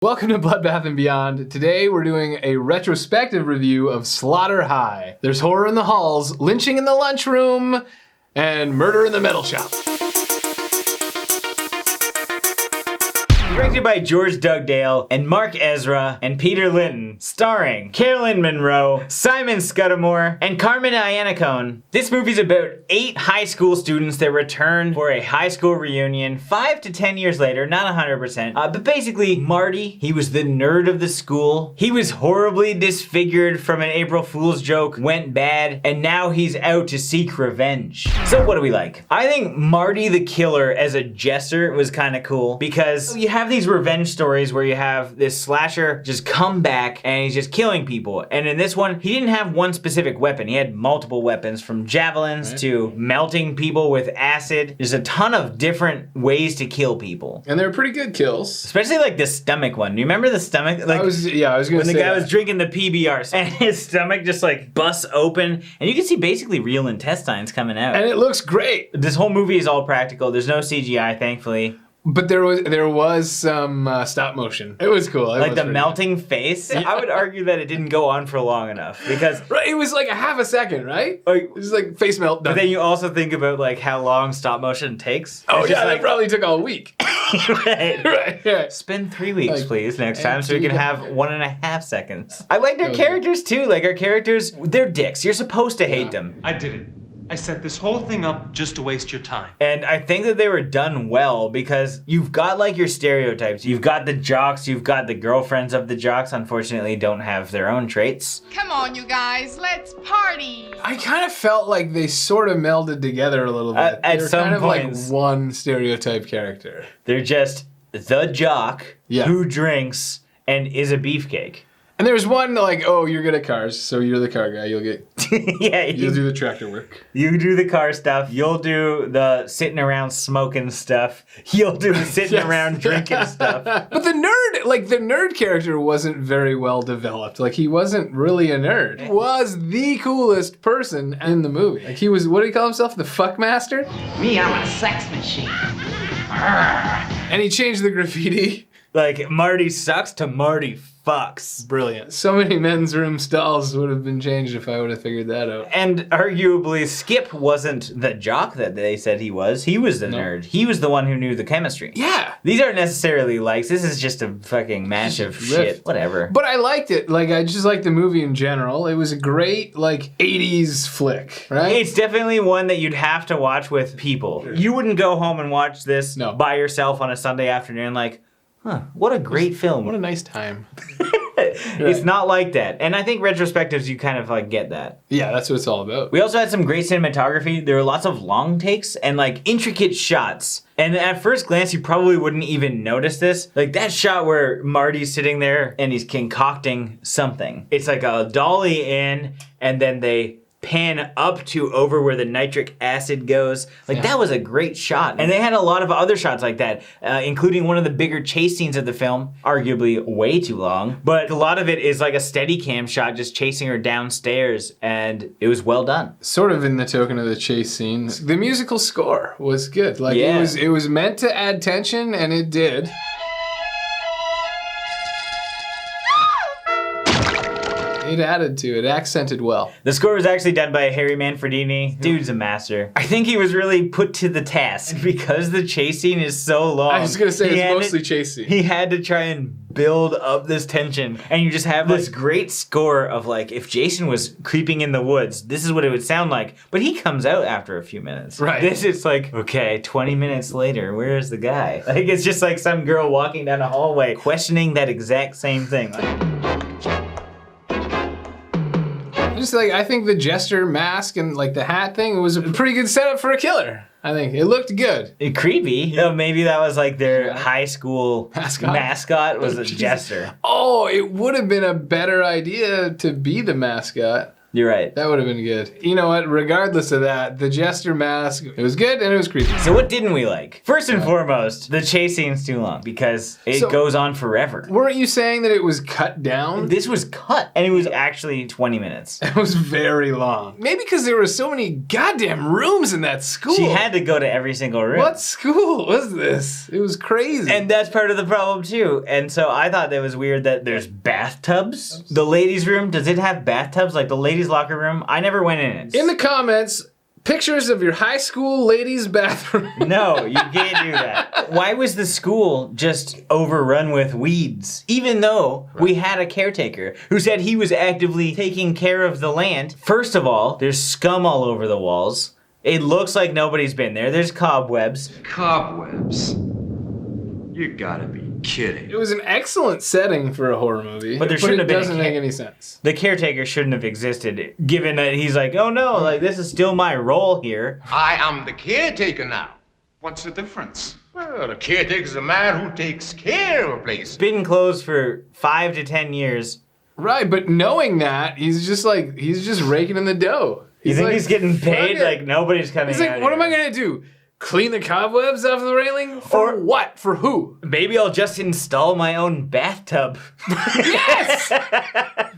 Welcome to Bloodbath and Beyond. Today we're doing a retrospective review of Slaughter High. There's horror in the halls, lynching in the lunchroom, and murder in the metal shop. Directed by George Dugdale and Mark Ezra and Peter Litten, starring Caroline Munro, Simon Scuddamore, and Carmine Iannaccone. This movie's about 8 high school students that return for a high school reunion 5 to 10 years later, not 100%. But basically, Marty, he was the nerd of the school. He was horribly disfigured from an April Fool's joke, went bad, and now he's out to seek revenge. So what do we like? I think Marty the Killer as a jester was kind of cool because you have these revenge stories where you have this slasher just come back and he's just killing people. And in this one, he didn't have one specific weapon. He had multiple weapons, from javelins to melting people with acid. There's a ton of different ways to kill people. And they're pretty good kills. Especially like the stomach one. Do you remember the stomach? Like, I was gonna say when the guy was drinking the PBRs and his stomach just like busts open and you can see basically real intestines coming out. And it looks great. This whole movie is all practical. There's no CGI, thankfully. But there was some stop motion. It was cool. Like the melting face. I would argue that it didn't go on for long enough because right, it was like a half a second, right? Like, it was like face melt. Done. But then you also think about like how long stop motion takes. Oh yeah, that probably took all week. right. Spend 3 weeks, please, next time, so we can have 1.5 seconds. I liked our characters too. Like our characters, they're dicks. You're supposed to hate them. I did it. I set this whole thing up just to waste your time. And I think that they were done well because you've got like your stereotypes. You've got the jocks, you've got the girlfriends of the jocks, unfortunately don't have their own traits. Come on, you guys, let's party. I kind of felt like they sort of melded together a little bit. At some kind of points, like one stereotype character. They're just the jock who drinks and is a beefcake. And there's one like, oh, you're good at cars, so you're the car guy. You'll get, you'll do the tractor work. You do the car stuff. You'll do the sitting around smoking stuff. You'll do the sitting around drinking stuff. But the nerd character wasn't very well developed. Like he wasn't really a nerd. He was the coolest person in the movie. Like he was, what do you call himself? The fuck master? Me, I'm a sex machine. And he changed the graffiti. Like Marty sucks to Marty fucks. Brilliant. So many men's room stalls would have been changed if I would have figured that out. And arguably, Skip wasn't the jock that they said he was. He was the nerd. He was the one who knew the chemistry. Yeah. These aren't necessarily likes. This is just a fucking mash of shit. Whatever. But I liked it. Like, I just liked the movie in general. It was a great, like, 80s flick, right? It's definitely one that you'd have to watch with people. Sure. You wouldn't go home and watch this by yourself on a Sunday afternoon like, huh, what a great film. What a nice time. It's not like that. And I think retrospectives, you kind of like get that. Yeah, that's what it's all about. We also had some great cinematography. There were lots of long takes and like intricate shots. And at first glance, you probably wouldn't even notice this. Like that shot where Marty's sitting there and he's concocting something. It's like a dolly in and then they pan up to over where the nitric acid goes. Like that was a great shot. And they had a lot of other shots like that, including one of the bigger chase scenes of the film, arguably way too long. But a lot of it is like a steady cam shot just chasing her downstairs and it was well done. Sort of in the token of the chase scenes, the musical score was good. Like it was meant to add tension and it did. It added to it, accented well. The score was actually done by Harry Manfredini. Dude's a master. I think he was really put to the task because the chase scene is so long. I was gonna say it's mostly chase scene. He had to try and build up this tension, and you just have this great score of like, if Jason was creeping in the woods, this is what it would sound like. But he comes out after a few minutes. Right. This is like, okay, 20 minutes later, where's the guy? Like it's just like some girl walking down a hallway questioning that exact same thing. Just like, I think the jester mask and like the hat thing was a pretty good setup for a killer. I think it looked good. Creepy. You know, maybe that was like their high school mascot was a jester. Oh, it would have been a better idea to be the mascot. You're right. That would have been good. You know what? Regardless of that, the Jester mask, it was good and it was creepy. So what didn't we like? First and foremost, the chase scene's too long because it goes on forever. Weren't you saying that it was cut down? This was cut, and it was actually 20 minutes. It was very long. Maybe because there were so many goddamn rooms in that school. She had to go to every single room. What school was this? It was crazy. And that's part of the problem too. And so I thought that was weird that there's bathtubs. The ladies' room, does it have bathtubs? Like the ladies' locker room? I never went in it. In the comments, pictures of your high school ladies' bathroom. No, you can't do that. Why was the school just overrun with weeds? Even though we had a caretaker who said he was actively taking care of the land. First of all, there's scum all over the walls. It looks like nobody's been there. There's cobwebs. Cobwebs? You gotta be kidding. It was an excellent setting for a horror movie. But there shouldn't have been It doesn't make any sense. The caretaker shouldn't have existed, given that he's like, oh no, like this is still my role here. I am the caretaker now. What's the difference? Well, the caretaker's a man who takes care of a place. It's been closed for 5 to 10 years. Right, but knowing that, he's just raking in the dough. You think he's getting paid? "Fuck it." Like nobody's coming He's like, out what am I here. gonna do? Clean the cobwebs off the railing? For what? For who? Maybe I'll just install my own bathtub. Yes!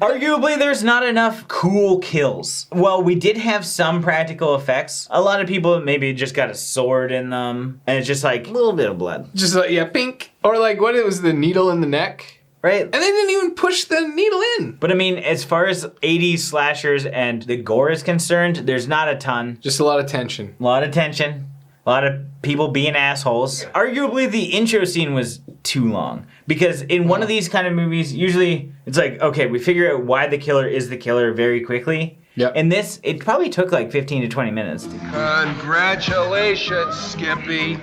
Arguably, there's not enough cool kills. Well, we did have some practical effects. A lot of people maybe just got a sword in them, and it's just like a little bit of blood. Just like, yeah, pink. Or like, what, it was the needle in the neck? Right? And they didn't even push the needle in. But I mean, as far as 80s slashers and the gore is concerned, there's not a ton. Just a lot of tension. A lot of tension. A lot of people being assholes. Arguably, the intro scene was too long. Because in one of these kind of movies, usually it's like, okay, we figure out why the killer is the killer very quickly. Yep. In this, it probably took like 15 to 20 minutes. Congratulations, Skippy.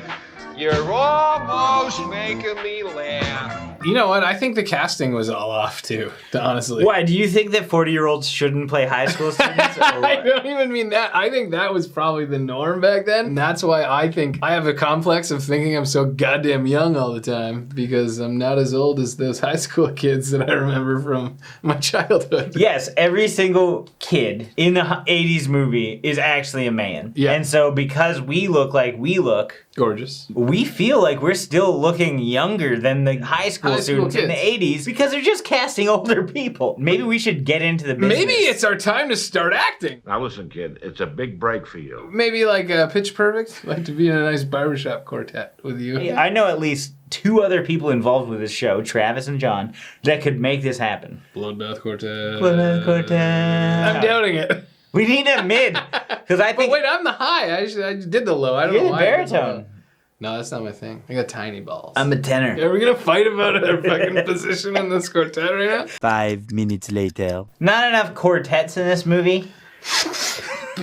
You're almost making me laugh. You know what? I think the casting was all off too, honestly. Why, do you think that 40-year-olds shouldn't play high school students? Or I what? don't even mean that. I think that was probably the norm back then. And that's why I think I have a complex of thinking I'm so goddamn young all the time because I'm not as old as those high school kids that I remember from my childhood. Yes, every single kid in the 80s movie is actually a man. Yeah. And so because we look like we look, Gorgeous. we feel like we're still looking younger than the high school students in the 80s because they're just casting older people. Maybe we should get into the business. Maybe it's our time to start acting. Now listen, kid, it's a big break for you. Maybe like Pitch Perfect. Like to be in a nice barbershop quartet with you. I know at least 2 other people involved with this show, Travis and John, that could make this happen. Bloodbath quartet. Bloodbath quartet. I'm doubting it. We need a mid. Because I But think wait, I'm the high. I just did the low. I don't you're know the why. I did the baritone. low. No, that's not my thing. I got tiny balls. I'm a tenor. Are we gonna fight about our fucking position in this quartet right now? 5 minutes later. Not enough quartets in this movie.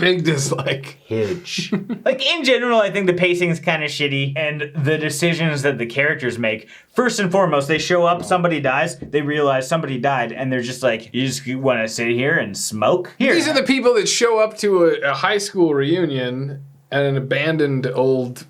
Big dislike. Huge. Like, in general, I think the pacing's kind of shitty, and the decisions that the characters make, first and foremost, they show up, somebody dies, they realize somebody died, and they're just like, you just want to sit here and smoke? Here. These are the people that show up to a high school reunion at an abandoned old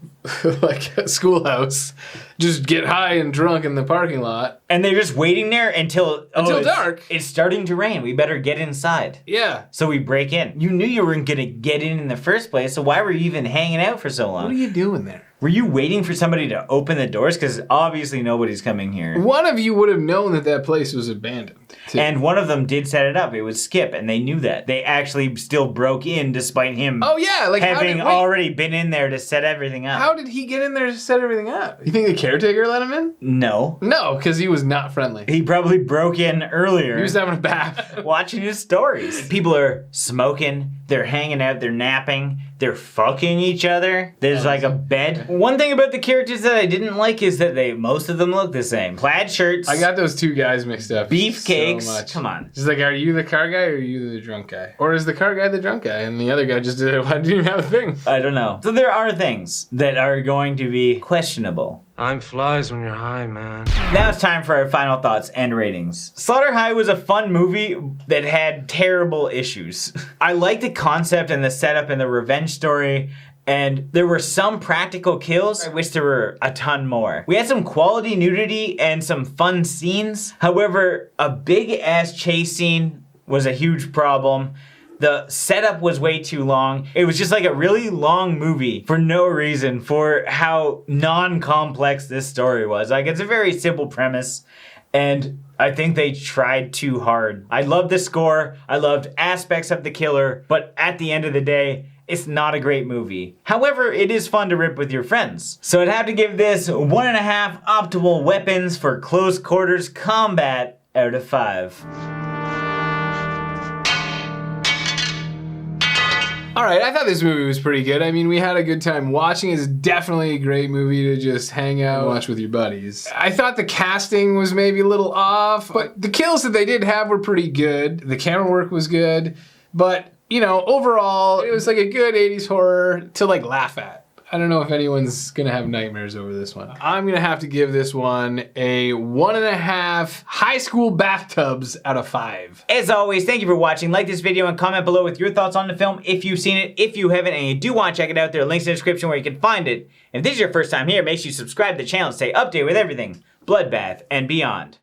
like schoolhouse, just get high and drunk in the parking lot. And they're just waiting there until dark. It's starting to rain. We better get inside. Yeah. So we break in. You knew you weren't gonna get in the first place, so why were you even hanging out for so long? What are you doing there? Were you waiting for somebody to open the doors? Because obviously nobody's coming here. One of you would have known that that place was abandoned. too. And one of them did set it up. It was Skip, and they knew that. They actually still broke in despite him oh yeah, like having already been in there to set everything up. How did he get in there to set everything up? You think the caretaker let him in? No. No, because he was not friendly. He probably broke in earlier. He was having a bath. watching his stories. People are smoking, they're hanging out, they're napping, they're fucking each other. There's like a bed. One thing about the characters that I didn't like is that most of them look the same. Plaid shirts. I got those two guys mixed up. beefcakes. So much. Come on. Just like, are you the car guy or are you the drunk guy? Or is the car guy the drunk guy and the other guy just didn't even have a thing? I don't know. So there are things that are going to be questionable. Time flies when you're high, man. Now it's time for our final thoughts and ratings. Slaughter High was a fun movie that had terrible issues. I like the concept and the setup and the revenge story, and there were some practical kills. I wish there were a ton more. We had some quality nudity and some fun scenes. However, a big ass chase scene was a huge problem. The setup was way too long. It was just like a really long movie for no reason for how non-complex this story was. Like, it's a very simple premise, and I think they tried too hard. I loved the score, I loved aspects of the killer, but at the end of the day, it's not a great movie. However, it is fun to rip with your friends. So I'd have to give this 1.5 optimal weapons for close quarters combat out of 5. All right, I thought this movie was pretty good. I mean, we had a good time watching. It's definitely a great movie to just hang out and watch with your buddies. I thought the casting was maybe a little off, but the kills that they did have were pretty good. The camera work was good, but you know, overall, it was like a good 80s horror to like laugh at. I don't know if anyone's gonna have nightmares over this one. I'm gonna have to give this one a 1.5 high school bathtubs out of 5. As always, thank you for watching. Like this video and comment below with your thoughts on the film if you've seen it. If you haven't and you do want to check it out, there are links in the description where you can find it. And if this is your first time here, make sure you subscribe to the channel to stay updated with everything Bloodbath and beyond.